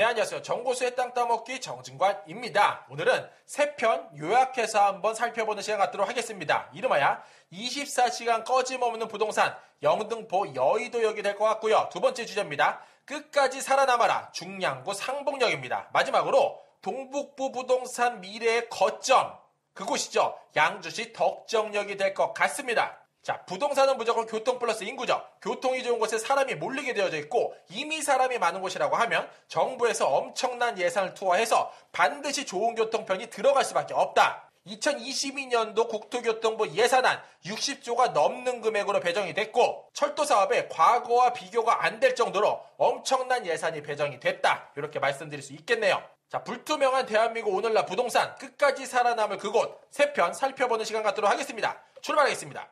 네, 안녕하세요. 정보수의 땅 따먹기 정진관입니다. 오늘은 세 편 요약해서 한번 살펴보는 시간 갖도록 하겠습니다. 이름하여 24시간 꺼짐없는 부동산 영등포 여의도역이 될 것 같고요. 두 번째 주제입니다. 끝까지 살아남아라 중량구 상봉역입니다. 마지막으로 동북부 부동산 미래의 거점 그곳이죠. 양주시 덕정역이 될 것 같습니다. 자, 부동산은 무조건 교통 플러스 인구죠. 교통이 좋은 곳에 사람이 몰리게 되어져 있고 이미 사람이 많은 곳이라고 하면 정부에서 엄청난 예산을 투하해서 반드시 좋은 교통편이 들어갈 수밖에 없다. 2022년도 국토교통부 예산안 60조가 넘는 금액으로 배정이 됐고 철도 사업에 과거와 비교가 안 될 정도로 엄청난 예산이 배정이 됐다. 이렇게 말씀드릴 수 있겠네요. 자, 불투명한 대한민국 오늘날 부동산 끝까지 살아남을 그곳 세 편 살펴보는 시간 갖도록 하겠습니다. 출발하겠습니다.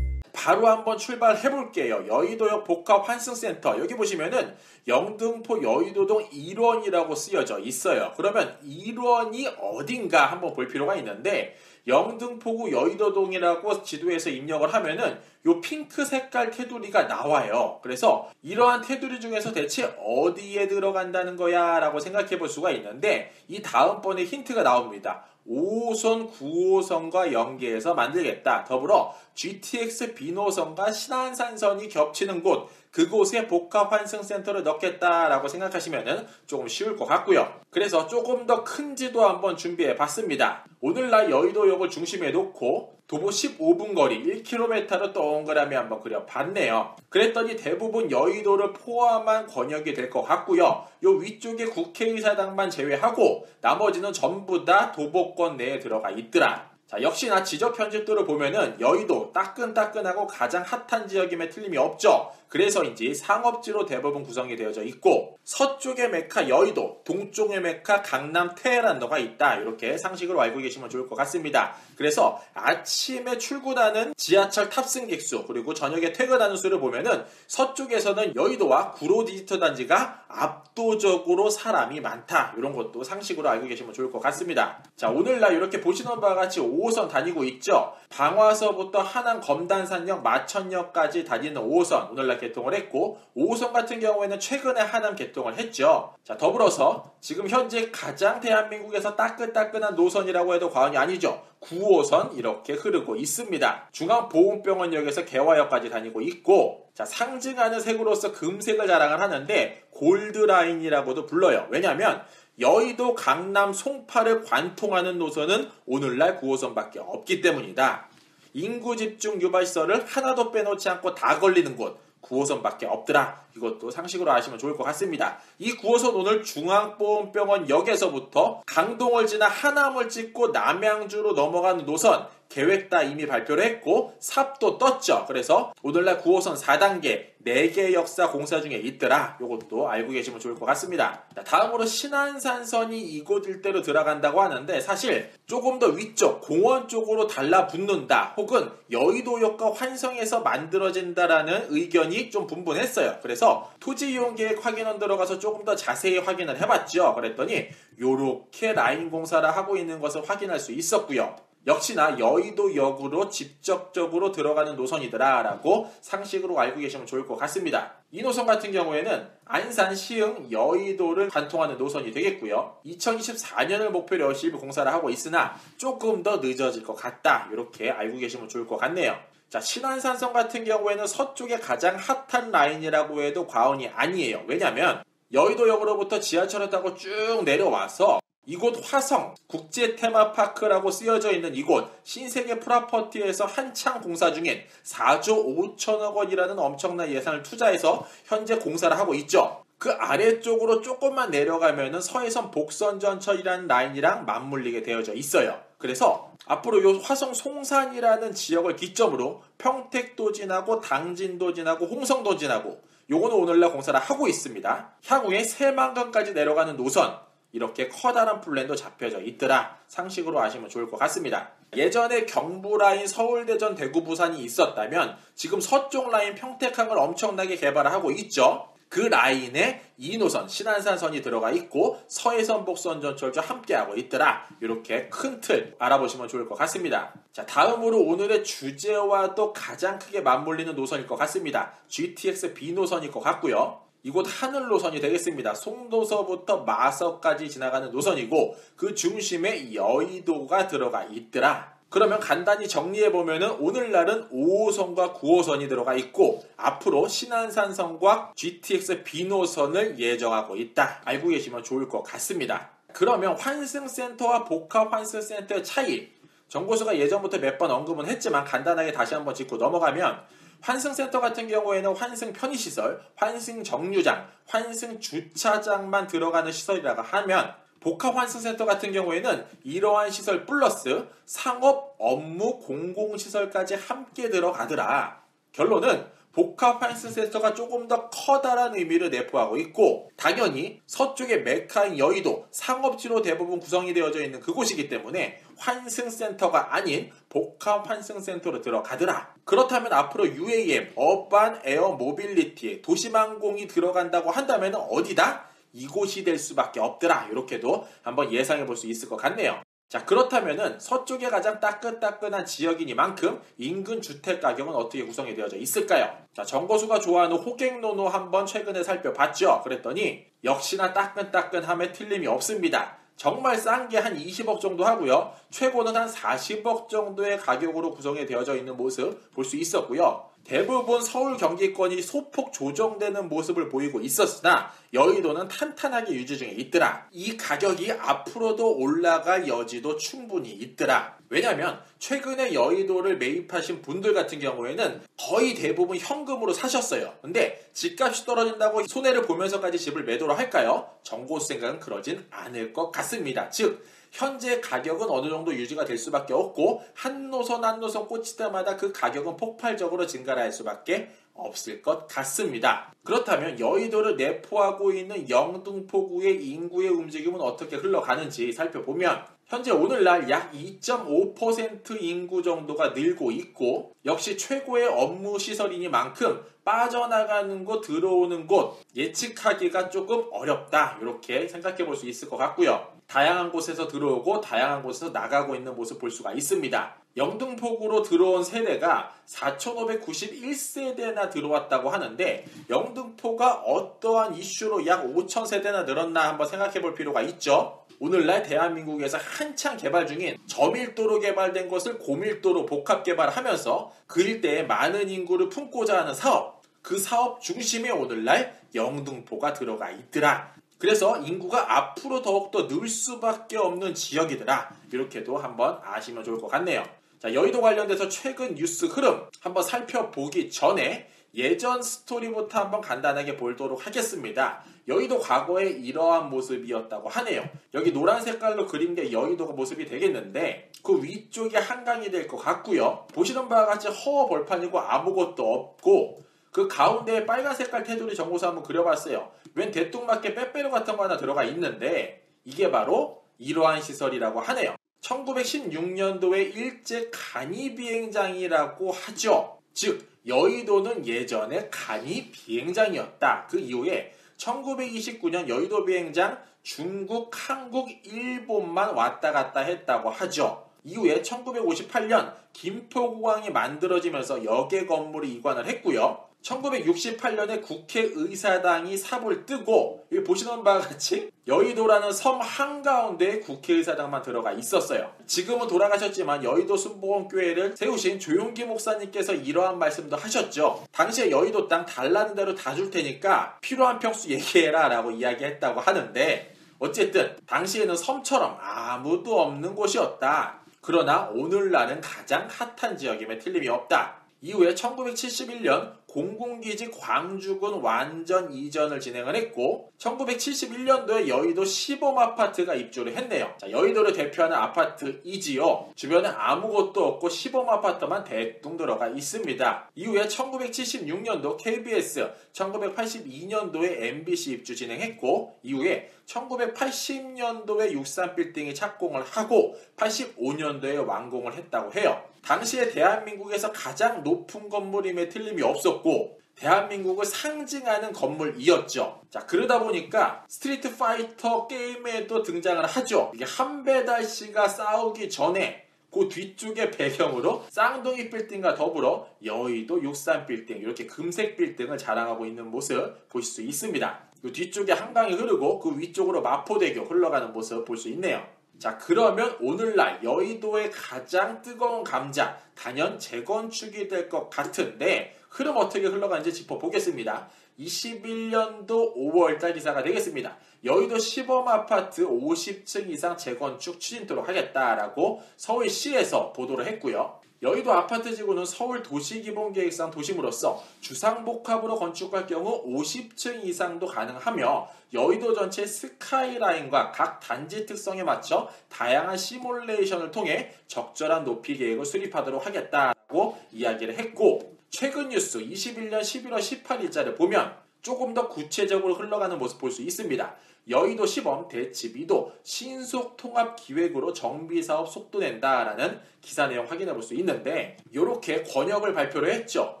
바로 한번 출발해볼게요. 여의도역 복합환승센터. 여기 보시면은 영등포 여의도동 1원이라고 쓰여져 있어요. 그러면 1원이 어딘가 한번 볼 필요가 있는데 영등포구 여의도동이라고 지도에서 입력을 하면은 요 핑크 색깔 테두리가 나와요. 그래서 이러한 테두리 중에서 대체 어디에 들어간다는 거야 라고 생각해 볼 수가 있는데 이 다음번에 힌트가 나옵니다. 5호선, 9호선과 연계해서 만들겠다. 더불어 GTX 비노선과 신안산선이 겹치는 곳, 그곳에 복합환승센터를 넣겠다라고 생각하시면 조금 쉬울 것 같고요. 그래서 조금 더 큰 지도 한번 준비해 봤습니다. 오늘날 여의도역을 중심에 놓고 도보 15분 거리 1km로 동그라미 한번 그려봤네요. 그랬더니 대부분 여의도를 포함한 권역이 될 것 같고요. 요 위쪽에 국회의사당만 제외하고 나머지는 전부 다 도보권 내에 들어가 있더라. 자, 역시나 지적 편집도를 보면은 여의도 따끈따끈하고 가장 핫한 지역임에 틀림이 없죠. 그래서인지 상업지로 대부분 구성이 되어져 있고 서쪽의 메카 여의도, 동쪽의 메카 강남 테헤란로가 있다. 이렇게 상식으로 알고 계시면 좋을 것 같습니다. 그래서 아침에 출근하는 지하철 탑승객 수 그리고 저녁에 퇴근하는 수를 보면은 서쪽에서는 여의도와 구로 디지털 단지가 압도적으로 사람이 많다. 이런 것도 상식으로 알고 계시면 좋을 것 같습니다. 자, 오늘날 이렇게 보시는 바와 같이 5호선 다니고 있죠. 방화서부터 하남 검단산역 마천역까지 다니는 5호선 오늘날 개통을 했고 5호선 같은 경우에는 최근에 하남 개통을 했죠. 자, 더불어서 지금 현재 가장 대한민국에서 따끈따끈한 노선이라고 해도 과언이 아니죠. 9호선 이렇게 흐르고 있습니다. 중앙보훈병원역에서 개화역까지 다니고 있고 자, 상징하는 색으로서 금색을 자랑을 하는데 골드라인이라고도 불러요. 왜냐하면 여의도, 강남, 송파를 관통하는 노선은 오늘날 9호선밖에 없기 때문이다. 인구 집중 유발시설을 하나도 빼놓지 않고 다 걸리는 곳 9호선밖에 없더라. 이것도 상식으로 아시면 좋을 것 같습니다. 이 9호선 오늘 중앙보훈병원역에서부터 강동을 지나 하남을 찍고 남양주로 넘어가는 노선 계획 다 이미 발표를 했고 삽도 떴죠. 그래서 오늘날 9호선 4단계 4개 역사 공사 중에 있더라. 이것도 알고 계시면 좋을 것 같습니다. 다음으로 신안산선이 이곳 일대로 들어간다고 하는데 사실 조금 더 위쪽 공원 쪽으로 달라붙는다 혹은 여의도역과 환성해서 만들어진다라는 의견이 좀 분분했어요. 그래서 토지이용계획 확인원 들어가서 조금 더 자세히 확인을 해봤죠. 그랬더니 요렇게 라인 공사를 하고 있는 것을 확인할 수 있었고요. 역시나 여의도역으로 직접적으로 들어가는 노선이더라 라고 상식으로 알고 계시면 좋을 것 같습니다. 이 노선 같은 경우에는 안산, 시흥, 여의도를 관통하는 노선이 되겠고요. 2024년을 목표로 열심히 공사를 하고 있으나 조금 더 늦어질 것 같다. 이렇게 알고 계시면 좋을 것 같네요. 자, 신안산선 같은 경우에는 서쪽에 가장 핫한 라인이라고 해도 과언이 아니에요. 왜냐하면 여의도역으로부터 지하철을 타고 쭉 내려와서 이곳 화성 국제테마파크라고 쓰여져 있는 이곳 신세계 프로퍼티에서 한창 공사 중인 4조 5천억 원이라는 엄청난 예산을 투자해서 현재 공사를 하고 있죠. 그 아래쪽으로 조금만 내려가면은 서해선 복선전철이라는 라인이랑 맞물리게 되어져 있어요. 그래서 앞으로 요 화성 송산이라는 지역을 기점으로 평택도 지나고 당진도 지나고 홍성도 지나고 요거는 오늘날 공사를 하고 있습니다. 향후에 새만금까지 내려가는 노선 이렇게 커다란 플랜도 잡혀져 있더라. 상식으로 아시면 좋을 것 같습니다. 예전에 경부라인 서울대전 대구 부산이 있었다면 지금 서쪽 라인 평택항을 엄청나게 개발을 하고 있죠. 그 라인에 2노선 신안산선이 들어가 있고 서해선 복선전철도 함께하고 있더라. 이렇게 큰 틀 알아보시면 좋을 것 같습니다. 자, 다음으로 오늘의 주제와도 가장 크게 맞물리는 노선일 것 같습니다. GTX B노선일 것 같고요. 이곳 하늘 노선이 되겠습니다. 송도서부터 마서까지 지나가는 노선이고 그 중심에 여의도가 들어가 있더라. 그러면 간단히 정리해보면은 오늘날은 5호선과 9호선이 들어가 있고 앞으로 신안산선과 GTX B노선을 예정하고 있다. 알고 계시면 좋을 것 같습니다. 그러면 환승센터와 복합환승센터의 차이, 정보수가 예전부터 몇 번 언급은 했지만 간단하게 다시 한번 짚고 넘어가면 환승센터 같은 경우에는 환승 편의시설, 환승 정류장, 환승 주차장만 들어가는 시설이라고 하면 복합환승센터 같은 경우에는 이러한 시설 플러스 상업, 업무, 공공시설까지 함께 들어가더라. 결론은 복합환승센터가 조금 더 커다란 의미를 내포하고 있고 당연히 서쪽의 메카인 여의도, 상업지로 대부분 구성이 되어져 있는 그곳이기 때문에 환승센터가 아닌 복합환승센터로 들어가더라. 그렇다면 앞으로 UAM, 어반 에어 모빌리티, 도시망공이 들어간다고 한다면 어디다? 이곳이 될 수밖에 없더라. 이렇게도 한번 예상해 볼 수 있을 것 같네요. 자, 그렇다면은 서쪽에 가장 따끈따끈한 지역이니만큼 인근 주택 가격은 어떻게 구성이 되어져 있을까요? 자, 정거수가 좋아하는 호갱노노 한번 최근에 살펴봤죠. 그랬더니 역시나 따끈따끈함에 틀림이 없습니다. 정말 싼 게 한 20억 정도 하고요. 최고는 한 40억 정도의 가격으로 구성이 되어져 있는 모습 볼 수 있었고요. 대부분 서울 경기권이 소폭 조정되는 모습을 보이고 있었으나 여의도는 탄탄하게 유지 중에 있더라. 이 가격이 앞으로도 올라갈 여지도 충분히 있더라. 왜냐하면 최근에 여의도를 매입하신 분들 같은 경우에는 거의 대부분 현금으로 사셨어요. 근데 집값이 떨어진다고 손해를 보면서까지 집을 매도를 할까요? 정고수 생각은 그러진 않을 것 같습니다. 즉 현재 가격은 어느 정도 유지가 될 수밖에 없고 한 노선 한 노선 꽂힐 때마다 그 가격은 폭발적으로 증가를 할 수밖에 없을 것 같습니다. 그렇다면 여의도를 내포하고 있는 영등포구의 인구의 움직임은 어떻게 흘러가는지 살펴보면 현재 오늘날 약 2.5% 인구 정도가 늘고 있고 역시 최고의 업무 시설이니만큼 빠져나가는 곳, 들어오는 곳 예측하기가 조금 어렵다. 이렇게 생각해 볼 수 있을 것 같고요. 다양한 곳에서 들어오고 다양한 곳에서 나가고 있는 모습 볼 수가 있습니다. 영등포구로 들어온 세대가 4,591세대나 들어왔다고 하는데 영등포가 어떠한 이슈로 약 5,000세대나 늘었나 한번 생각해 볼 필요가 있죠. 오늘날 대한민국에서 한창 개발 중인 저밀도로 개발된 것을 고밀도로 복합 개발하면서 그 일대에 많은 인구를 품고자 하는 사업, 그 사업 중심에 오늘날 영등포가 들어가 있더라. 그래서 인구가 앞으로 더욱더 늘 수밖에 없는 지역이더라. 이렇게도 한번 아시면 좋을 것 같네요. 자, 여의도 관련돼서 최근 뉴스 흐름 한번 살펴보기 전에 예전 스토리부터 한번 간단하게 보도록 하겠습니다. 여의도 과거에 이러한 모습이었다고 하네요. 여기 노란 색깔로 그린 게 여의도가 모습이 되겠는데 그 위쪽이 한강이 될 것 같고요. 보시는 바와 같이 허허벌판이고 아무것도 없고 그 가운데에 빨간 색깔 테두리 정보수 한번 그려봤어요. 웬 대뚱맞게 빼빼로 같은 거 하나 들어가 있는데 이게 바로 이러한 시설이라고 하네요. 1916년도에 일제 간이비행장이라고 하죠. 즉 여의도는 예전에 간이비행장이었다. 그 이후에 1929년 여의도 비행장 중국, 한국, 일본만 왔다 갔다 했다고 하죠. 이후에 1958년 김포공항이 만들어지면서 여객 건물이 이관을 했고요. 1968년에 국회의사당이 삽을 뜨고 여기 보시는 바와 같이 여의도라는 섬 한가운데에 국회의사당만 들어가 있었어요. 지금은 돌아가셨지만 여의도 순복음교회를 세우신 조용기 목사님께서 이러한 말씀도 하셨죠. 당시에 여의도 땅 달라는 대로 다 줄 테니까 필요한 평수 얘기해라 라고 이야기했다고 하는데 어쨌든 당시에는 섬처럼 아무도 없는 곳이었다. 그러나 오늘날은 가장 핫한 지역임에 틀림이 없다. 이후에 1971년 공군기지 광주군 완전 이전을 진행을 했고 1971년도에 여의도 시범아파트가 입주를 했네요. 자, 여의도를 대표하는 아파트이지요. 주변에 아무것도 없고 시범아파트만 대뚱 들어가 있습니다. 이후에 1976년도 KBS, 1982년도에 MBC 입주 진행했고 이후에 1980년도에 63빌딩이 착공을 하고 85년도에 완공을 했다고 해요. 당시에 대한민국에서 가장 높은 건물임에 틀림이 없었고 대한민국을 상징하는 건물이었죠. 자, 그러다 보니까 스트리트 파이터 게임에도 등장을 하죠. 이게 한배달 씨가 싸우기 전에 그 뒤쪽의 배경으로 쌍둥이 빌딩과 더불어 여의도 63 빌딩, 이렇게 금색 빌딩을 자랑하고 있는 모습 보실 수 있습니다. 그 뒤쪽에 한강이 흐르고 그 위쪽으로 마포대교 흘러가는 모습 볼 수 있네요. 자, 그러면 오늘날 여의도의 가장 뜨거운 감자, 단연 재건축이 될 것 같은데 흐름 어떻게 흘러가는지 짚어보겠습니다. 21년도 5월달 기사가 되겠습니다. 여의도 시범아파트 50층 이상 재건축 추진토록 하겠다라고 서울시에서 보도를 했고요. 여의도 아파트 지구는 서울 도시기본계획상 도심으로서 주상복합으로 건축할 경우 50층 이상도 가능하며 여의도 전체 스카이라인과 각 단지 특성에 맞춰 다양한 시뮬레이션을 통해 적절한 높이 계획을 수립하도록 하겠다고 이야기를 했고, 최근 뉴스 21년 11월 18일자를 보면 조금 더 구체적으로 흘러가는 모습 볼 수 있습니다. 여의도 시범 대치 2도 신속 통합 기획으로 정비 사업 속도낸다라는 기사 내용 확인해 볼 수 있는데, 이렇게 권역을 발표를 했죠.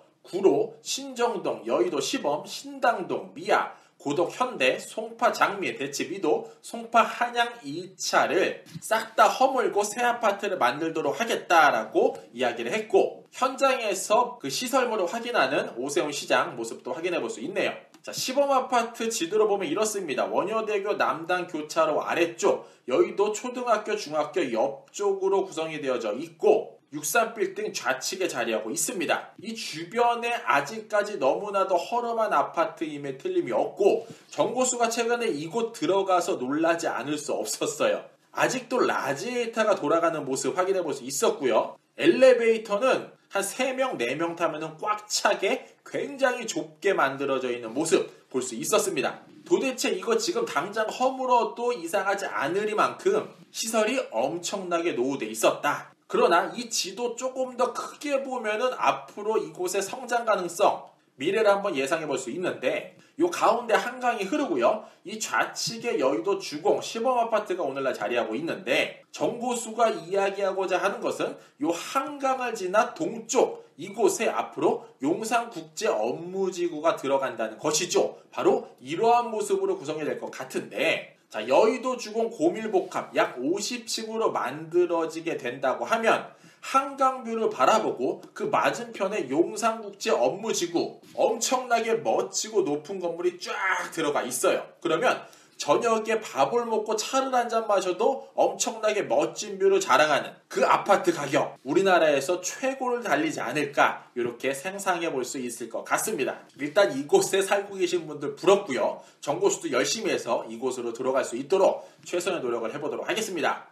구로, 신정동, 여의도 시범, 신당동, 미아, 고덕 현대, 송파 장미 대치 2도, 송파 한양 2차를 싹 다 허물고 새 아파트를 만들도록 하겠다라고 이야기를 했고, 현장에서 그 시설물을 확인하는 오세훈 시장 모습도 확인해 볼 수 있네요. 자, 시범아파트 지도로 보면 이렇습니다. 원효대교 남단 교차로 아래쪽, 여의도 초등학교, 중학교 옆쪽으로 구성이 되어져 있고 63빌딩 좌측에 자리하고 있습니다. 이 주변에 아직까지 너무나도 허름한 아파트임에 틀림이 없고, 정보수가 최근에 이곳 들어가서 놀라지 않을 수 없었어요. 아직도 라지에이터가 돌아가는 모습 확인해 볼 수 있었고요. 엘리베이터는 한 3명, 4명 타면은 꽉 차게 굉장히 좁게 만들어져 있는 모습 볼 수 있었습니다. 도대체 이거 지금 당장 허물어도 이상하지 않으리만큼 시설이 엄청나게 노후돼 있었다. 그러나 이 지도 조금 더 크게 보면은 앞으로 이곳의 성장 가능성, 미래를 한번 예상해 볼 수 있는데, 요 가운데 한강이 흐르고요. 이 좌측에 여의도 주공 시범아파트가 오늘날 자리하고 있는데, 정보수가 이야기하고자 하는 것은 요 한강을 지나 동쪽 이곳에 앞으로 용산국제업무지구가 들어간다는 것이죠. 바로 이러한 모습으로 구성이 될 것 같은데, 자, 여의도 주공 고밀복합 약 50층으로 만들어지게 된다고 하면 한강뷰를 바라보고 그 맞은편에 용산국제업무지구, 엄청나게 멋지고 높은 건물이 쫙 들어가 있어요. 그러면 저녁에 밥을 먹고 차를 한잔 마셔도 엄청나게 멋진 뷰를 자랑하는 그 아파트 가격, 우리나라에서 최고를 달리지 않을까, 이렇게 상상해 볼 수 있을 것 같습니다. 일단 이곳에 살고 계신 분들 부럽고요. 정보수도 열심히 해서 이곳으로 들어갈 수 있도록 최선의 노력을 해보도록 하겠습니다.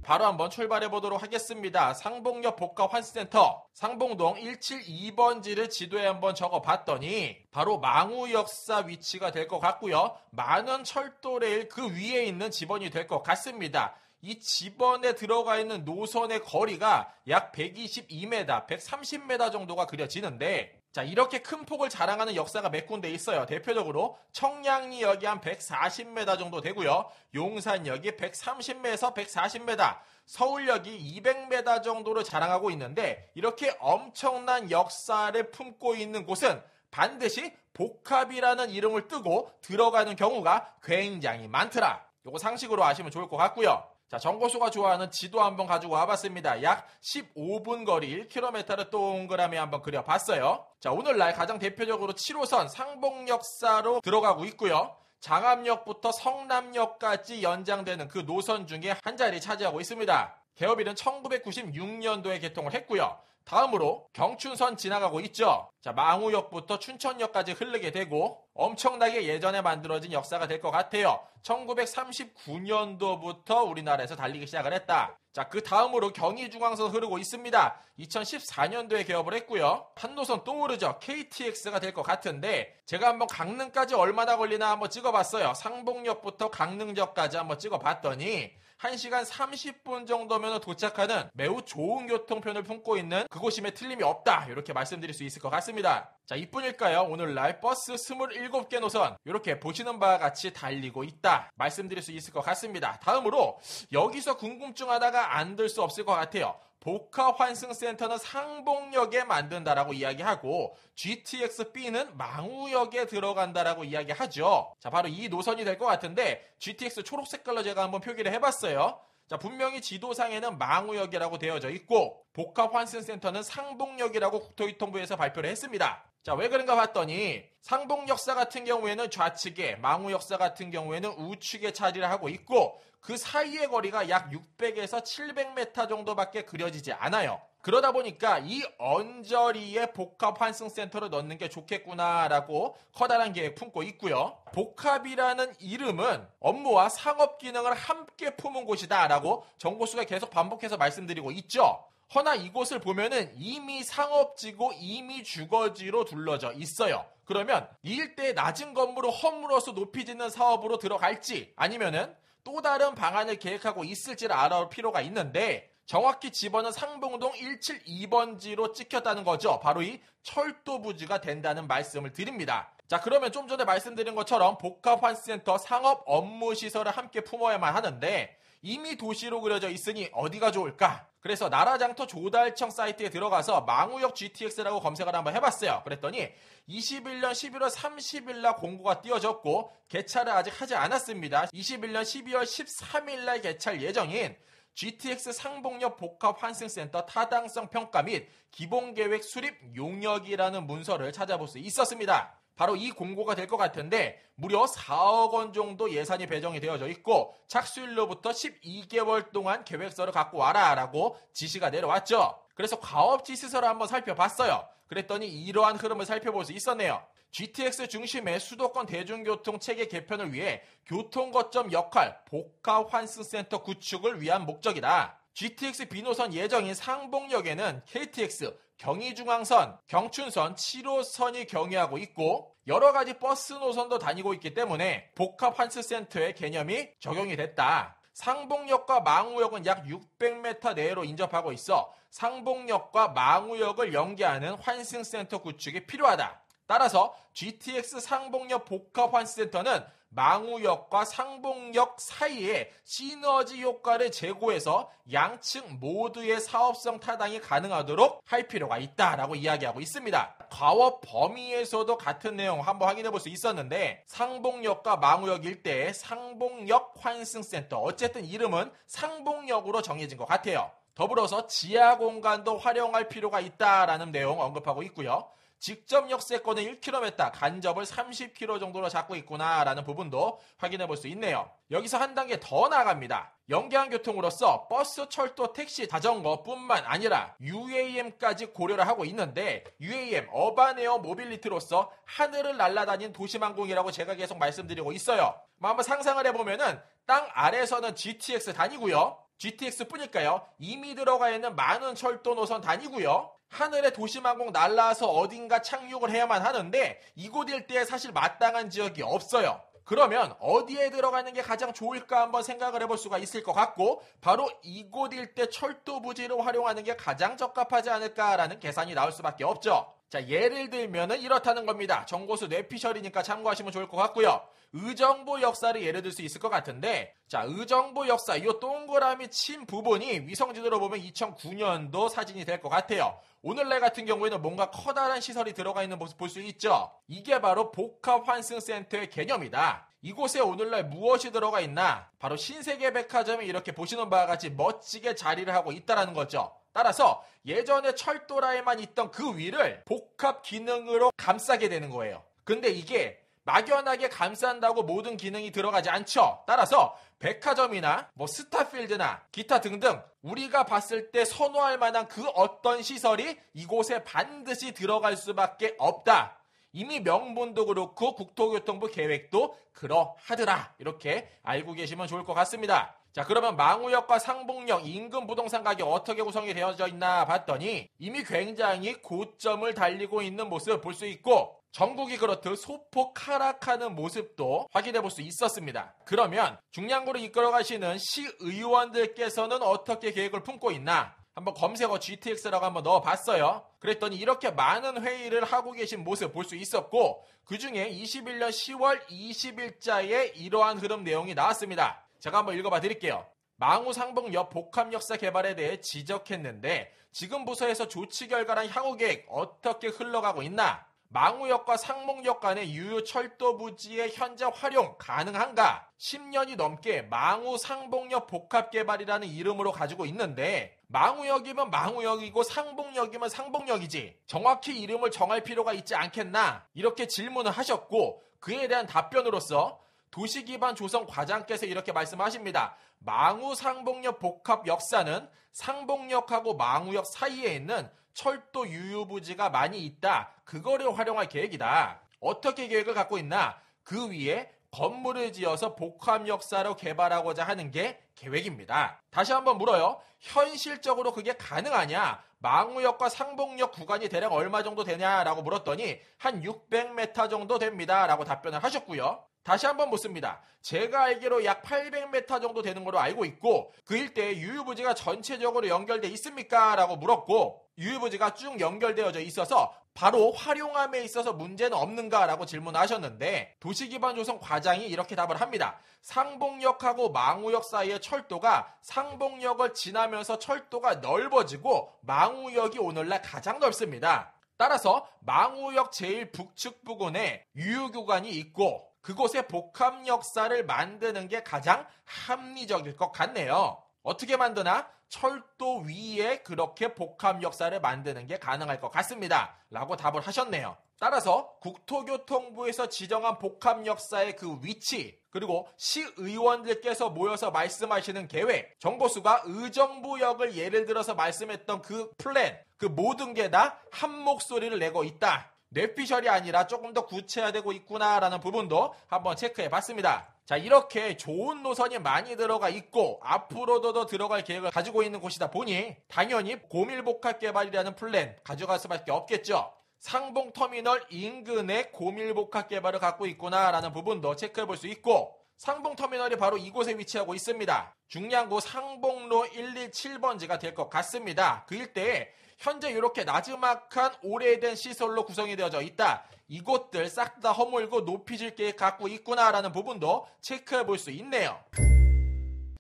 바로 한번 출발해 보도록 하겠습니다. 상봉역 복합환승센터 상봉동 172번지를 지도에 한번 적어봤더니 바로 망우역사 위치가 될 것 같고요. 많은 철도레일 그 위에 있는 지번이 될 것 같습니다. 이 지번에 들어가 있는 노선의 거리가 약 122m, 130m 정도가 그려지는데, 자, 이렇게 큰 폭을 자랑하는 역사가 몇 군데 있어요. 대표적으로 청량리역이 한 140m 정도 되고요. 용산역이 130m에서 140m, 서울역이 200m 정도로 자랑하고 있는데, 이렇게 엄청난 역사를 품고 있는 곳은 반드시 복합이라는 이름을 뜨고 들어가는 경우가 굉장히 많더라. 요거 상식으로 아시면 좋을 것 같고요. 자, 정보수가 좋아하는 지도 한번 가지고 와봤습니다. 약 15분 거리 1km를 동그라미 한번 그려봤어요. 자, 오늘날 가장 대표적으로 7호선 상봉역사로 들어가고 있고요. 장암역부터 성남역까지 연장되는 그 노선 중에 한 자리 차지하고 있습니다. 개업일은 1996년도에 개통을 했고요. 다음으로 경춘선 지나가고 있죠. 자, 망우역부터 춘천역까지 흐르게 되고 엄청나게 예전에 만들어진 역사가 될 것 같아요. 1939년도부터 우리나라에서 달리기 시작을 했다. 자, 그 다음으로 경의중앙선 흐르고 있습니다. 2014년도에 개업을 했고요. 한 노선 또 오르죠. KTX가 될 것 같은데, 제가 한번 강릉까지 얼마나 걸리나 한번 찍어봤어요. 상봉역부터 강릉역까지 한번 찍어봤더니 1시간 30분 정도면 도착하는 매우 좋은 교통편을 품고 있는 그곳임에 틀림이 없다, 이렇게 말씀드릴 수 있을 것 같습니다. 자, 이뿐일까요? 오늘날 버스 27개 노선 이렇게 보시는 바와 같이 달리고 있다 말씀드릴 수 있을 것 같습니다. 다음으로 여기서 궁금증 하다가 안 들 수 없을 것 같아요. 복합환승센터는 상봉역에 만든다라고 이야기하고 GTX-B는 망우역에 들어간다라고 이야기하죠. 자, 바로 이 노선이 될 것 같은데 GTX 초록 색깔로 제가 한번 표기를 해봤어요. 자, 분명히 지도상에는 망우역이라고 되어져 있고 복합환승센터는 상봉역이라고 국토교통부에서 발표를 했습니다. 자, 왜 그런가 봤더니 상봉역사 같은 경우에는 좌측에, 망우역사 같은 경우에는 우측에 차지를 하고 있고 그 사이의 거리가 약 600에서 700m 정도밖에 그려지지 않아요. 그러다 보니까 이 언저리에 복합환승센터를 넣는 게 좋겠구나라고 커다란 계획 품고 있고요. 복합이라는 이름은 업무와 상업 기능을 함께 품은 곳이다라고 정보수가 계속 반복해서 말씀드리고 있죠. 허나 이곳을 보면은 이미 상업지고 이미 주거지로 둘러져 있어요. 그러면 이 일대의 낮은 건물을 허물어서 높이 짓는 사업으로 들어갈지 아니면은 또 다른 방안을 계획하고 있을지를 알아볼 필요가 있는데 정확히 집어는 상봉동 172번지로 찍혔다는 거죠. 바로 이 철도 부지가 된다는 말씀을 드립니다. 자, 그러면 좀 전에 말씀드린 것처럼 복합환승센터 상업 업무 시설을 함께 품어야만 하는데 이미 도시로 그려져 있으니 어디가 좋을까? 그래서 나라장터 조달청 사이트에 들어가서 망우역 GTX라고 검색을 한번 해봤어요. 그랬더니 21년 11월 30일 날 공고가 띄어졌고 개찰을 아직 하지 않았습니다. 21년 12월 13일 날 개찰 예정인 GTX 상봉역 복합환승센터 타당성 평가 및 기본계획 수립 용역이라는 문서를 찾아볼 수 있었습니다. 바로 이 공고가 될 것 같은데 무려 4억 원 정도 예산이 배정이 되어져 있고 착수일로부터 12개월 동안 계획서를 갖고 와라 라고 지시가 내려왔죠. 그래서 과업지 시설을 한번 살펴봤어요. 그랬더니 이러한 흐름을 살펴볼 수 있었네요. GTX 중심의 수도권 대중교통 체계 개편을 위해 교통거점 역할 복합환승센터 구축을 위한 목적이다. GTX B노선 예정인 상봉역에는 KTX, 경의중앙선, 경춘선, 7호선이 경유하고 있고 여러 가지 버스 노선도 다니고 있기 때문에 복합환승센터의 개념이 적용이 됐다. 상봉역과 망우역은 약 600m 내로 인접하고 있어 상봉역과 망우역을 연계하는 환승센터 구축이 필요하다. 따라서 GTX 상봉역 복합환승센터는 망우역과 상봉역 사이에 시너지 효과를 제고해서 양측 모두의 사업성 타당이 가능하도록 할 필요가 있다라고 이야기하고 있습니다. 과업 범위에서도 같은 내용 한번 확인해 볼 수 있었는데 상봉역과 망우역 일대의 상봉역 환승센터, 어쨌든 이름은 상봉역으로 정해진 것 같아요. 더불어서 지하 공간도 활용할 필요가 있다라는 내용 언급하고 있고요. 직접 역세권은 1km, 간접을 30km 정도로 잡고 있구나라는 부분도 확인해 볼 수 있네요. 여기서 한 단계 더 나아갑니다. 연계한 교통으로서 버스, 철도, 택시, 자전거뿐만 아니라 UAM까지 고려를 하고 있는데 UAM, 어반에어 모빌리티로서 하늘을 날아다니는 도시망공이라고 제가 계속 말씀드리고 있어요. 한번 상상을 해보면은 땅 아래서는 GTX 다니고요. GTX 뿐일까요? 이미 들어가 있는 많은 철도 노선 다니고요. 하늘에 도시망공 날라와서 어딘가 착륙을 해야만 하는데 이곳 일대에 사실 마땅한 지역이 없어요. 그러면 어디에 들어가는 게 가장 좋을까 한번 생각을 해볼 수가 있을 것 같고 바로 이곳 일대 철도 부지를 활용하는 게 가장 적합하지 않을까라는 계산이 나올 수밖에 없죠. 자, 예를 들면은 이렇다는 겁니다. 정고수 뇌피셜이니까 참고하시면 좋을 것 같고요. 의정부 역사를 예를 들 수 있을 것 같은데 자, 의정부 역사 이 동그라미 친 부분이 위성지도로 보면 2009년도 사진이 될 것 같아요. 오늘날 같은 경우에는 뭔가 커다란 시설이 들어가 있는 모습 볼 수 있죠. 이게 바로 복합환승센터의 개념이다. 이곳에 오늘날 무엇이 들어가 있나? 바로 신세계백화점이 이렇게 보시는 바와 같이 멋지게 자리를 하고 있다는 거죠. 따라서 예전에 철도라에만 있던 그 위를 복합 기능으로 감싸게 되는 거예요. 근데 이게 막연하게 감싼다고 모든 기능이 들어가지 않죠. 따라서 백화점이나 스타필드나 기타 등등 우리가 봤을 때 선호할 만한 그 어떤 시설이 이곳에 반드시 들어갈 수밖에 없다. 이미 명분도 그렇고 국토교통부 계획도 그러하더라. 이렇게 알고 계시면 좋을 것 같습니다. 자, 그러면 망우역과 상봉역 인근 부동산 가격 어떻게 구성이 되어져 있나 봤더니 이미 굉장히 고점을 달리고 있는 모습 볼 수 있고 전국이 그렇듯 소폭 하락하는 모습도 확인해 볼 수 있었습니다. 그러면 중량구를 이끌어가시는 시의원들께서는 어떻게 계획을 품고 있나? 한번 검색어 GTX라고 한번 넣어봤어요. 그랬더니 이렇게 많은 회의를 하고 계신 모습 볼 수 있었고 그 중에 21년 10월 20일자에 이러한 흐름 내용이 나왔습니다. 제가 한번 읽어봐 드릴게요. 망우 상봉역 복합역사 개발에 대해 지적했는데 지금 부서에서 조치 결과란 향후 계획 어떻게 흘러가고 있나? 망우역과 상봉역 간의 유유 철도 부지의 현재 활용 가능한가? 10년이 넘게 망우 상봉역 복합개발이라는 이름으로 가지고 있는데 망우역이면 망우역이고 상봉역이면 상봉역이지 정확히 이름을 정할 필요가 있지 않겠나? 이렇게 질문을 하셨고 그에 대한 답변으로서 도시기반 조성 과장께서 이렇게 말씀하십니다. 망우 상봉역 복합 역사는 상봉역하고 망우역 사이에 있는 철도 유유부지가 많이 있다. 그거를 활용할 계획이다. 어떻게 계획을 갖고 있나? 그 위에 건물을 지어서 복합 역사로 개발하고자 하는 게 계획입니다. 다시 한번 물어요. 현실적으로 그게 가능하냐? 망우역과 상봉역 구간이 대략 얼마 정도 되냐라고 물었더니 한 600m 정도 됩니다. 라고 답변을 하셨고요. 다시 한번 묻습니다. 제가 알기로 약 800m 정도 되는 걸로 알고 있고 그 일대에 유유부지가 전체적으로 연결돼 있습니까? 라고 물었고 유유부지가 쭉 연결되어져 있어서 바로 활용함에 있어서 문제는 없는가? 라고 질문하셨는데 도시기반 조성 과장이 이렇게 답을 합니다. 상봉역하고 망우역 사이의 철도가 상봉역을 지나면서 철도가 넓어지고 망우역이 오늘날 가장 넓습니다. 따라서 망우역 제일 북측 부근에 유유구간이 있고 그곳에 복합 역사를 만드는 게 가장 합리적일 것 같네요. 어떻게 만드나? 철도 위에 그렇게 복합 역사를 만드는 게 가능할 것 같습니다. 라고 답을 하셨네요. 따라서 국토교통부에서 지정한 복합 역사의 그 위치 그리고 시의원들께서 모여서 말씀하시는 계획 정보수가 의정부역을 예를 들어서 말씀했던 그 플랜 그 모든 게 다 한 목소리를 내고 있다. 뇌피셜이 아니라 조금 더 구체화되고 있구나라는 부분도 한번 체크해봤습니다. 자, 이렇게 좋은 노선이 많이 들어가 있고 앞으로도 더 들어갈 계획을 가지고 있는 곳이다 보니 당연히 고밀복합개발이라는 플랜 가져갈 수밖에 없겠죠. 상봉터미널 인근에 고밀복합개발을 갖고 있구나라는 부분도 체크해볼 수 있고 상봉터미널이 바로 이곳에 위치하고 있습니다. 중량구 상봉로 117번지가 될 것 같습니다. 그 일대에 현재 이렇게 나지막한 오래된 시설로 구성이 되어져 있다. 이곳들 싹 다 허물고 높이질 계획 갖고 있구나라는 부분도 체크해 볼 수 있네요.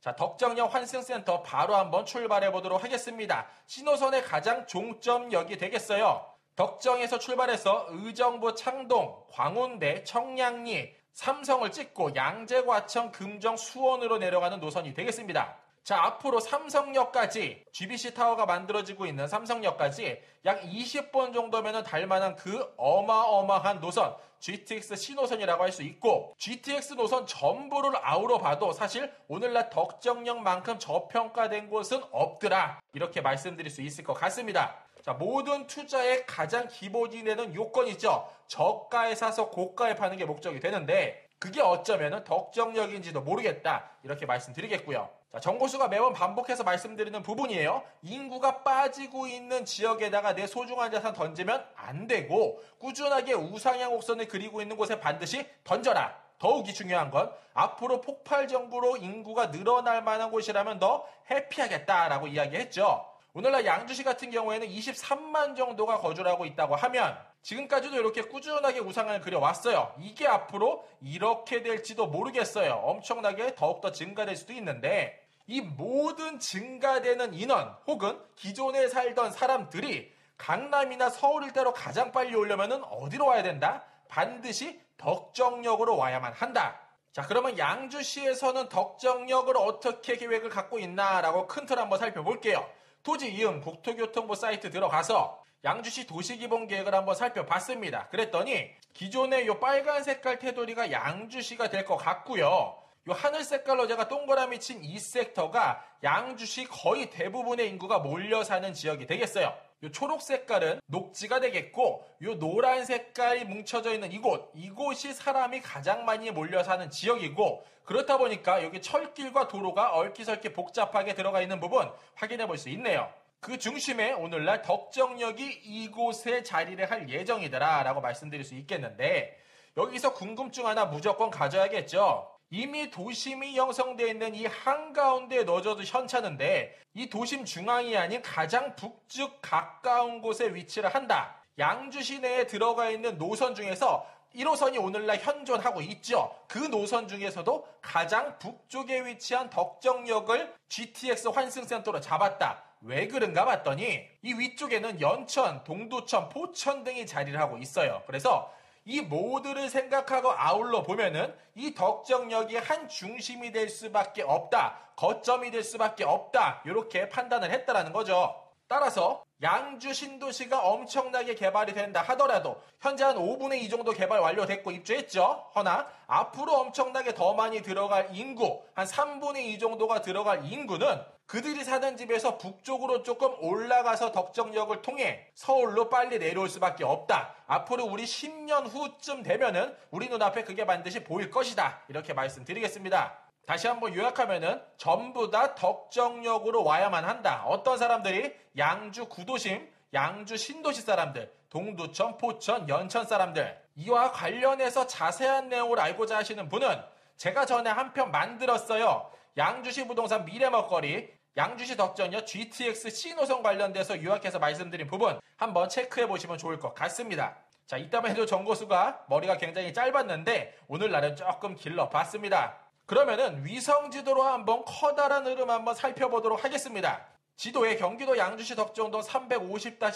자, 덕정역 환승센터 바로 한번 출발해 보도록 하겠습니다. 신호선의 가장 종점역이 되겠어요. 덕정에서 출발해서 의정부 창동, 광운대, 청량리, 삼성을 찍고 양재과천, 금정, 수원으로 내려가는 노선이 되겠습니다. 자, 앞으로 삼성역까지 GBC 타워가 만들어지고 있는 삼성역까지 약 20번 정도면 닮만한 그 어마어마한 노선 GTX 신호선이라고 할 수 있고 GTX 노선 전부를 아우러 봐도 사실 오늘날 덕정역만큼 저평가된 곳은 없더라 이렇게 말씀드릴 수 있을 것 같습니다. 자, 모든 투자의 가장 기본이 되는 요건이죠. 저가에 사서 고가에 파는 게 목적이 되는데 그게 어쩌면 덕정역인지도 모르겠다 이렇게 말씀드리겠고요. 자, 정보수가 매번 반복해서 말씀드리는 부분이에요. 인구가 빠지고 있는 지역에다가 내 소중한 자산 던지면 안 되고 꾸준하게 우상향 곡선을 그리고 있는 곳에 반드시 던져라. 더욱이 중요한 건 앞으로 폭발 정부로 인구가 늘어날 만한 곳이라면 더 해피하겠다라고 이야기했죠. 오늘날 양주시 같은 경우에는 23만 정도가 거주를 하고 있다고 하면 지금까지도 이렇게 꾸준하게 우상향을 그려왔어요. 이게 앞으로 이렇게 될지도 모르겠어요. 엄청나게 더욱더 증가될 수도 있는데 이 모든 증가되는 인원 혹은 기존에 살던 사람들이 강남이나 서울 일대로 가장 빨리 오려면 어디로 와야 된다? 반드시 덕정역으로 와야만 한다. 자, 그러면 양주시에서는 덕정역을 어떻게 계획을 갖고 있나라고 큰 틀 한번 살펴볼게요. 토지 이음 국토교통부 사이트 들어가서 양주시 도시기본계획을 한번 살펴봤습니다. 그랬더니 기존의 요 빨간 색깔 테두리가 양주시가 될 것 같고요. 요 하늘 색깔로 제가 동그라미 친 이 섹터가 양주시 거의 대부분의 인구가 몰려 사는 지역이 되겠어요. 요 초록 색깔은 녹지가 되겠고 요 노란 색깔이 뭉쳐져 있는 이곳이 사람이 가장 많이 몰려 사는 지역이고 그렇다 보니까 여기 철길과 도로가 얽히설키 복잡하게 들어가 있는 부분 확인해 볼 수 있네요. 그 중심에 오늘날 덕정역이 이곳에 자리를 할 예정이더라 라고 말씀드릴 수 있겠는데 여기서 궁금증 하나 무조건 가져야겠죠. 이미 도심이 형성되어 있는 이 한가운데에 넣어줘도 현찮은데 이 도심 중앙이 아닌 가장 북쪽 가까운 곳에 위치를 한다. 양주시 내에 들어가 있는 노선 중에서 1호선이 오늘날 현존하고 있죠. 그 노선 중에서도 가장 북쪽에 위치한 덕정역을 GTX 환승센터로 잡았다. 왜 그런가 봤더니 이 위쪽에는 연천, 동두천, 포천 등이 자리를 하고 있어요. 그래서 이 모두를 생각하고 아울러 보면은 이 덕정역이 한 중심이 될 수밖에 없다. 거점이 될 수밖에 없다. 이렇게 판단을 했다라는 거죠. 따라서 양주 신도시가 엄청나게 개발이 된다 하더라도 현재 한 5분의 2 정도 개발 완료됐고 입주했죠. 허나 앞으로 엄청나게 더 많이 들어갈 인구, 한 3분의 2 정도가 들어갈 인구는 그들이 사는 집에서 북쪽으로 조금 올라가서 덕정역을 통해 서울로 빨리 내려올 수밖에 없다. 앞으로 우리 10년 후쯤 되면은 우리 눈앞에 그게 반드시 보일 것이다. 이렇게 말씀드리겠습니다. 다시 한번 요약하면은 전부 다 덕정역으로 와야만 한다. 어떤 사람들이? 양주 구도심, 양주 신도시 사람들, 동두천, 포천, 연천 사람들. 이와 관련해서 자세한 내용을 알고자 하시는 분은 제가 전에 한 편 만들었어요. 양주시 부동산 미래먹거리, 양주시 덕정역 GTX C노선 관련돼서 요약해서 말씀드린 부분 한번 체크해 보시면 좋을 것 같습니다. 자, 이따만 해도 정고수가 머리가 굉장히 짧았는데 오늘날은 조금 길러봤습니다. 그러면은 위성지도로 한번 커다란 흐름 한번 살펴보도록 하겠습니다. 지도에 경기도 양주시 덕정동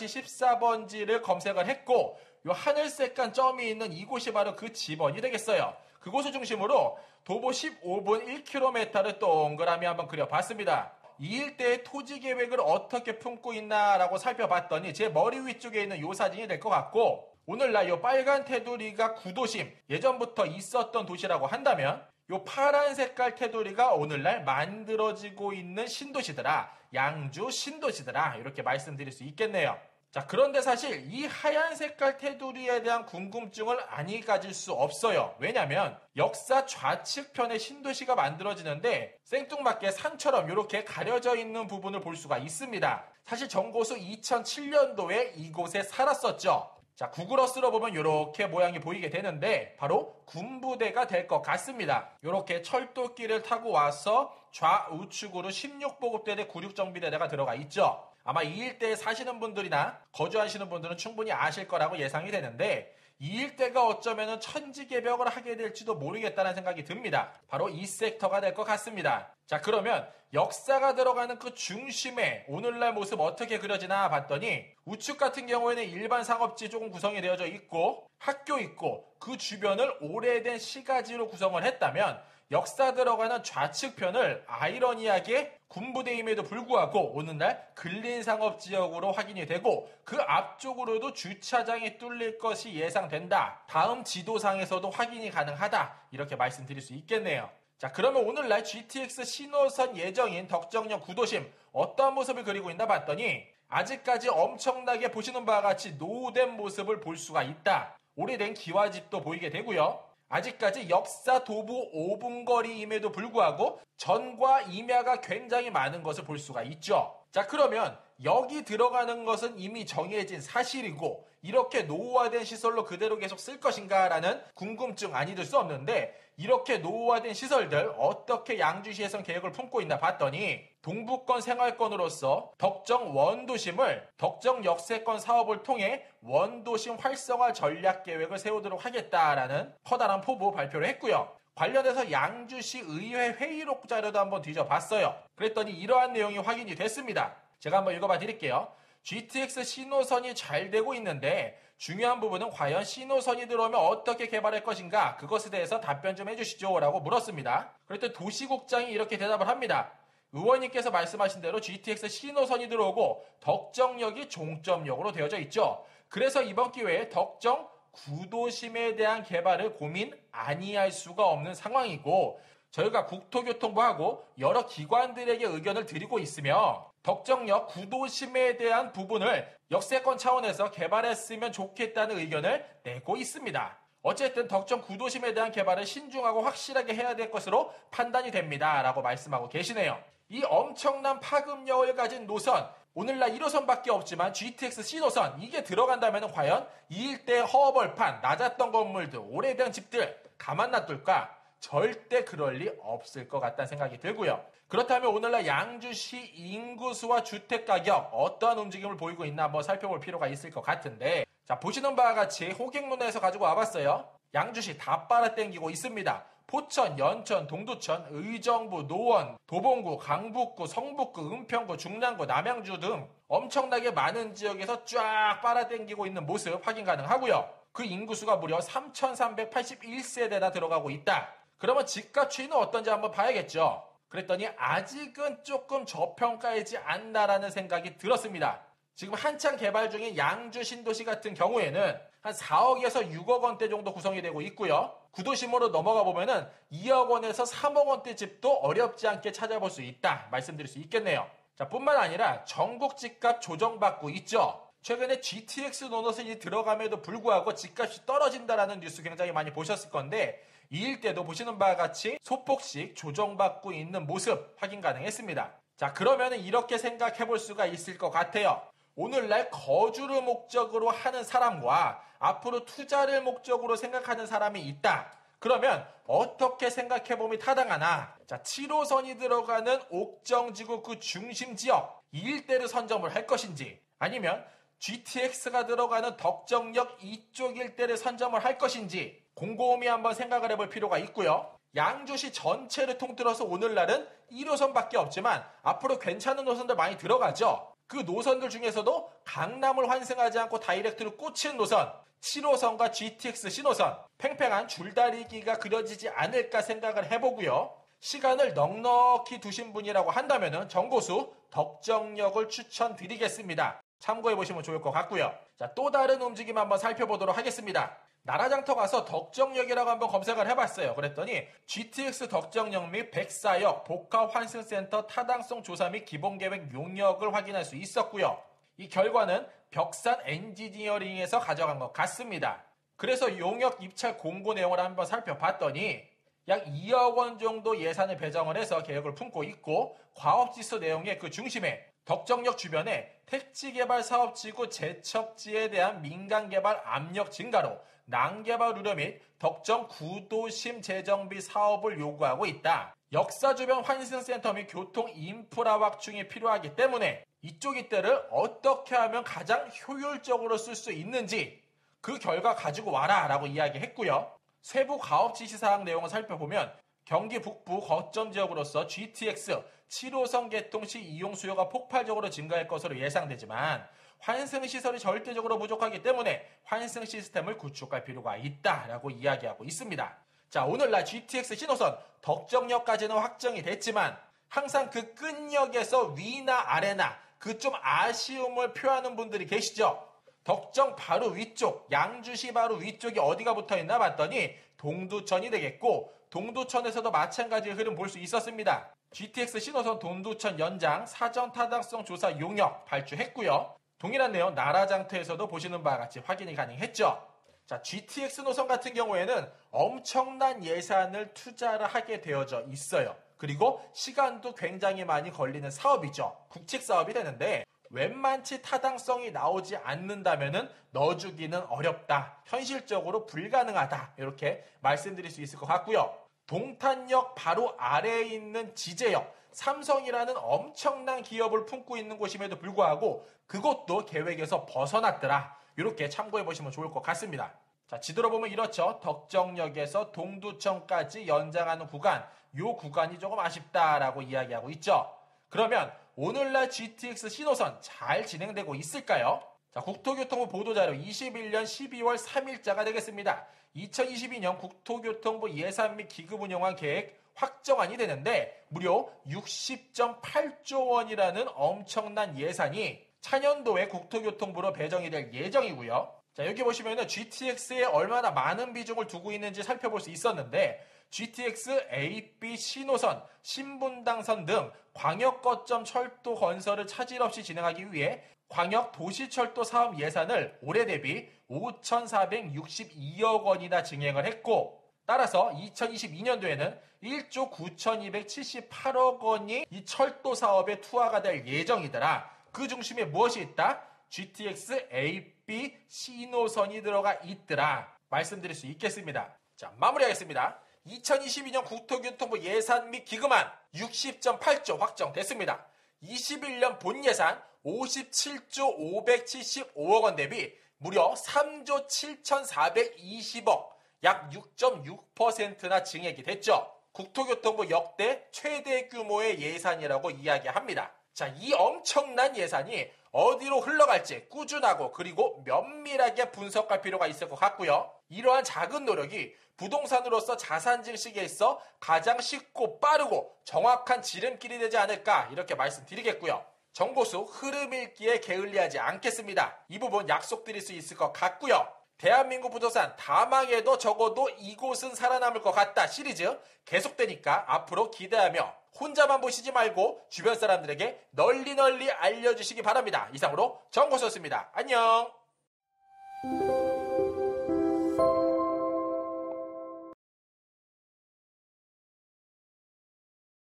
350-14번지를 검색을 했고 요 하늘색간 점이 있는 이곳이 바로 그 지번이 되겠어요. 그곳을 중심으로 도보 15분 1km를 동그라미 한번 그려봤습니다. 이 일대의 토지 계획을 어떻게 품고 있나라고 살펴봤더니 제 머리 위쪽에 있는 요 사진이 될 것 같고 오늘날 요 빨간 테두리가 구도심, 예전부터 있었던 도시라고 한다면 요 파란 색깔 테두리가 오늘날 만들어지고 있는 신도시더라. 양주 신도시더라. 이렇게 말씀드릴 수 있겠네요. 자, 그런데 사실 이 하얀 색깔 테두리에 대한 궁금증을 아니 가질 수 없어요. 왜냐면 역사 좌측편에 신도시가 만들어지는데 생뚱맞게 산처럼 이렇게 가려져 있는 부분을 볼 수가 있습니다. 사실 정고수 2007년도에 이곳에 살았었죠. 자, 구글어스로 보면 이렇게 모양이 보이게 되는데 바로 군부대가 될 것 같습니다. 이렇게 철도길을 타고 와서 좌우측으로 16보급대대 96정비대대가 들어가 있죠. 아마 이 일대에 사시는 분들이나 거주하시는 분들은 충분히 아실 거라고 예상이 되는데 이 일대가 어쩌면 천지개벽을 하게 될지도 모르겠다는 생각이 듭니다. 바로 이 섹터가 될 것 같습니다. 자, 그러면 역사가 들어가는 그 중심에 오늘날 모습 어떻게 그려지나 봤더니 우측 같은 경우에는 일반 상업지 조금 구성이 되어져 있고 학교 있고 그 주변을 오래된 시가지로 구성을 했다면 역사 들어가는 좌측편을 아이러니하게 군부대임에도 불구하고 오늘날 근린상업지역으로 확인이 되고 그 앞쪽으로도 주차장이 뚫릴 것이 예상된다. 다음 지도상에서도 확인이 가능하다. 이렇게 말씀드릴 수 있겠네요. 자, 그러면 오늘날 GTX 신호선 예정인 덕정역 구도심 어떠한 모습을 그리고 있나 봤더니 아직까지 엄청나게 보시는 바와 같이 노후된 모습을 볼 수가 있다. 오래된 기와집도 보이게 되고요. 아직까지 역사 도보 5분 거리임에도 불구하고 전과 임야가 굉장히 많은 것을 볼 수가 있죠. 자, 그러면 여기 들어가는 것은 이미 정해진 사실이고 이렇게 노후화된 시설로 그대로 계속 쓸 것인가 라는 궁금증 아니 들 수 없는데 이렇게 노후화된 시설들 어떻게 양주시에선 계획을 품고 있나 봤더니 동부권 생활권으로서 덕정 원도심을 덕정 역세권 사업을 통해 원도심 활성화 전략 계획을 세우도록 하겠다라는 커다란 포부 발표를 했고요. 관련해서 양주시 의회 회의록 자료도 한번 뒤져봤어요. 그랬더니 이러한 내용이 확인이 됐습니다. 제가 한번 읽어봐 드릴게요. GTX 신호선이 잘 되고 있는데 중요한 부분은 과연 신호선이 들어오면 어떻게 개발할 것인가 그것에 대해서 답변 좀 해주시죠 라고 물었습니다. 그랬더니 도시국장이 이렇게 대답을 합니다. 의원님께서 말씀하신 대로 GTX 신호선이 들어오고 덕정역이 종점역으로 되어져 있죠. 그래서 이번 기회에 덕정 구도심에 대한 개발을 고민 아니할 수가 없는 상황이고 저희가 국토교통부하고 여러 기관들에게 의견을 드리고 있으며 덕정역 구도심에 대한 부분을 역세권 차원에서 개발했으면 좋겠다는 의견을 내고 있습니다. 어쨌든 덕정 구도심에 대한 개발을 신중하고 확실하게 해야 될 것으로 판단이 됩니다. 라고 말씀하고 계시네요. 이 엄청난 파급력을 가진 노선 오늘날 1호선밖에 없지만 GTX C노선 이게 들어간다면 과연 이 일대 허벌판 낮았던 건물들 오래된 집들 가만 놔둘까? 절대 그럴 리 없을 것 같다는 생각이 들고요. 그렇다면 오늘날 양주시 인구수와 주택가격 어떠한 움직임을 보이고 있나 한번 살펴볼 필요가 있을 것 같은데 자 보시는 바와 같이 호갱론에서 가지고 와봤어요. 양주시 다 빨아당기고 있습니다. 포천, 연천, 동두천, 의정부, 노원, 도봉구, 강북구, 성북구, 은평구, 중랑구, 남양주 등 엄청나게 많은 지역에서 쫙 빨아당기고 있는 모습 확인 가능하고요. 그 인구수가 무려 3,381세대나 들어가고 있다. 그러면 집값 추이는 어떤지 한번 봐야겠죠. 그랬더니 아직은 조금 저평가이지 않나라는 생각이 들었습니다. 지금 한창 개발 중인 양주 신도시 같은 경우에는 한 4억에서 6억 원대 정도 구성이 되고 있고요. 구도심으로 넘어가 보면은 2억 원에서 3억 원대 집도 어렵지 않게 찾아볼 수 있다 말씀드릴 수 있겠네요. 자, 뿐만 아니라 전국 집값 조정받고 있죠. 최근에 GTX 노노선이 들어감에도 불구하고 집값이 떨어진다라는 뉴스 굉장히 많이 보셨을 건데 이 일대도 보시는 바와 같이 소폭씩 조정받고 있는 모습 확인 가능했습니다. 자, 그러면 이렇게 생각해 볼 수가 있을 것 같아요. 오늘날 거주를 목적으로 하는 사람과 앞으로 투자를 목적으로 생각하는 사람이 있다. 그러면 어떻게 생각해보면 타당하나? 자, 7호선이 들어가는 옥정지구 그 중심 지역 이 일대를 선점을 할 것인지 아니면 GTX가 들어가는 덕정역 이쪽 일대를 선점을 할 것인지 곰곰이 한번 생각을 해볼 필요가 있고요. 양주시 전체를 통틀어서 오늘날은 1호선밖에 없지만 앞으로 괜찮은 노선들 많이 들어가죠. 그 노선들 중에서도 강남을 환승하지 않고 다이렉트로 꽂힌 노선 7호선과 GTX 신호선 팽팽한 줄다리기가 그려지지 않을까 생각을 해보고요. 시간을 넉넉히 두신 분이라고 한다면 정고수 덕정역을 추천드리겠습니다. 참고해보시면 좋을 것 같고요. 자, 또 다른 움직임 한번 살펴보도록 하겠습니다. 나라장터 가서 덕정역이라고 한번 검색을 해봤어요. 그랬더니 GTX 덕정역 및 백사역 복합환승센터 타당성 조사 및 기본계획 용역을 확인할 수 있었고요. 이 결과는 벽산 엔지니어링에서 가져간 것 같습니다. 그래서 용역 입찰 공고 내용을 한번 살펴봤더니 약 2억 원 정도 예산을 배정을 해서 계획을 품고 있고 과업지수 내용의 그 중심에 덕정역 주변에 택지개발 사업지구 제척지에 대한 민간개발 압력 증가로 난개발 우려 및 덕정 구도심 재정비 사업을 요구하고 있다. 역사 주변 환승센터 및 교통 인프라 확충이 필요하기 때문에 이쪽 일대를 어떻게 하면 가장 효율적으로 쓸 수 있는지 그 결과 가지고 와라 라고 이야기했고요. 세부 가업 지시사항 내용을 살펴보면 경기 북부 거점 지역으로서 GTX 7호선 개통 시 이용 수요가 폭발적으로 증가할 것으로 예상되지만 환승시설이 절대적으로 부족하기 때문에 환승 시스템을 구축할 필요가 있다라고 이야기하고 있습니다. 자, 오늘날 GTX 신호선 덕정역까지는 확정이 됐지만 항상 그 끝역에서 위나 아래나 그 좀 아쉬움을 표하는 분들이 계시죠. 덕정 바로 위쪽, 양주시 바로 위쪽이 어디가 붙어있나 봤더니 동두천이 되겠고 동두천에서도 마찬가지의 흐름 볼 수 있었습니다. GTX 신호선 동두천 연장 사전 타당성 조사 용역 발주했고요. 동일한 내용 나라장터에서도 보시는 바와 같이 확인이 가능했죠. 자, GTX 노선 같은 경우에는 엄청난 예산을 투자를 하게 되어져 있어요. 그리고 시간도 굉장히 많이 걸리는 사업이죠. 국책 사업이 되는데 웬만치 타당성이 나오지 않는다면은 넣어주기는 어렵다. 현실적으로 불가능하다. 이렇게 말씀드릴 수 있을 것 같고요. 동탄역 바로 아래에 있는 지제역, 삼성이라는 엄청난 기업을 품고 있는 곳임에도 불구하고 그것도 계획에서 벗어났더라. 이렇게 참고해 보시면 좋을 것 같습니다. 자, 지도로 보면 이렇죠. 덕정역에서 동두천까지 연장하는 구간, 이 구간이 조금 아쉽다라고 이야기하고 있죠. 그러면 오늘날 GTX 신호선 잘 진행되고 있을까요? 자, 국토교통부 보도자료 21년 12월 3일자가 되겠습니다. 2022년 국토교통부 예산 및 기금 운영안 계획 확정안이 되는데 무려 60.8조 원이라는 엄청난 예산이 차년도에 국토교통부로 배정이 될 예정이고요. 자, 여기 보시면은 GTX에 얼마나 많은 비중을 두고 있는지 살펴볼 수 있었는데 GTX A, B 신호선, 신분당선 등 광역 거점 철도 건설을 차질 없이 진행하기 위해 광역 도시철도 사업 예산을 올해 대비 5,462억 원이나 증액을 했고 따라서 2022년도에는 1조 9,278억 원이 이 철도 사업에 투하가 될 예정이더라. 그 중심에 무엇이 있다? GTX A, B 신호선이 들어가 있더라. 말씀드릴 수 있겠습니다. 자, 마무리하겠습니다. 2022년 국토교통부 예산 및 기금안 60.8조 확정됐습니다. 21년 본 예산 57조 575억 원 대비 무려 3조 7,420억 약 6.6%나 증액이 됐죠. 국토교통부 역대 최대 규모의 예산이라고 이야기합니다. 자, 이 엄청난 예산이 어디로 흘러갈지 꾸준하고 그리고 면밀하게 분석할 필요가 있을 것 같고요. 이러한 작은 노력이 부동산으로서 자산 증식에 있어 가장 쉽고 빠르고 정확한 지름길이 되지 않을까 이렇게 말씀드리겠고요. 정보수 흐름 읽기에 게을리하지 않겠습니다. 이 부분 약속드릴 수 있을 것 같고요. 대한민국 부동산 다 망해도 적어도 이곳은 살아남을 것 같다 시리즈 계속되니까 앞으로 기대하며 혼자만 보시지 말고 주변 사람들에게 널리 알려주시기 바랍니다. 이상으로 정고수였습니다. 안녕.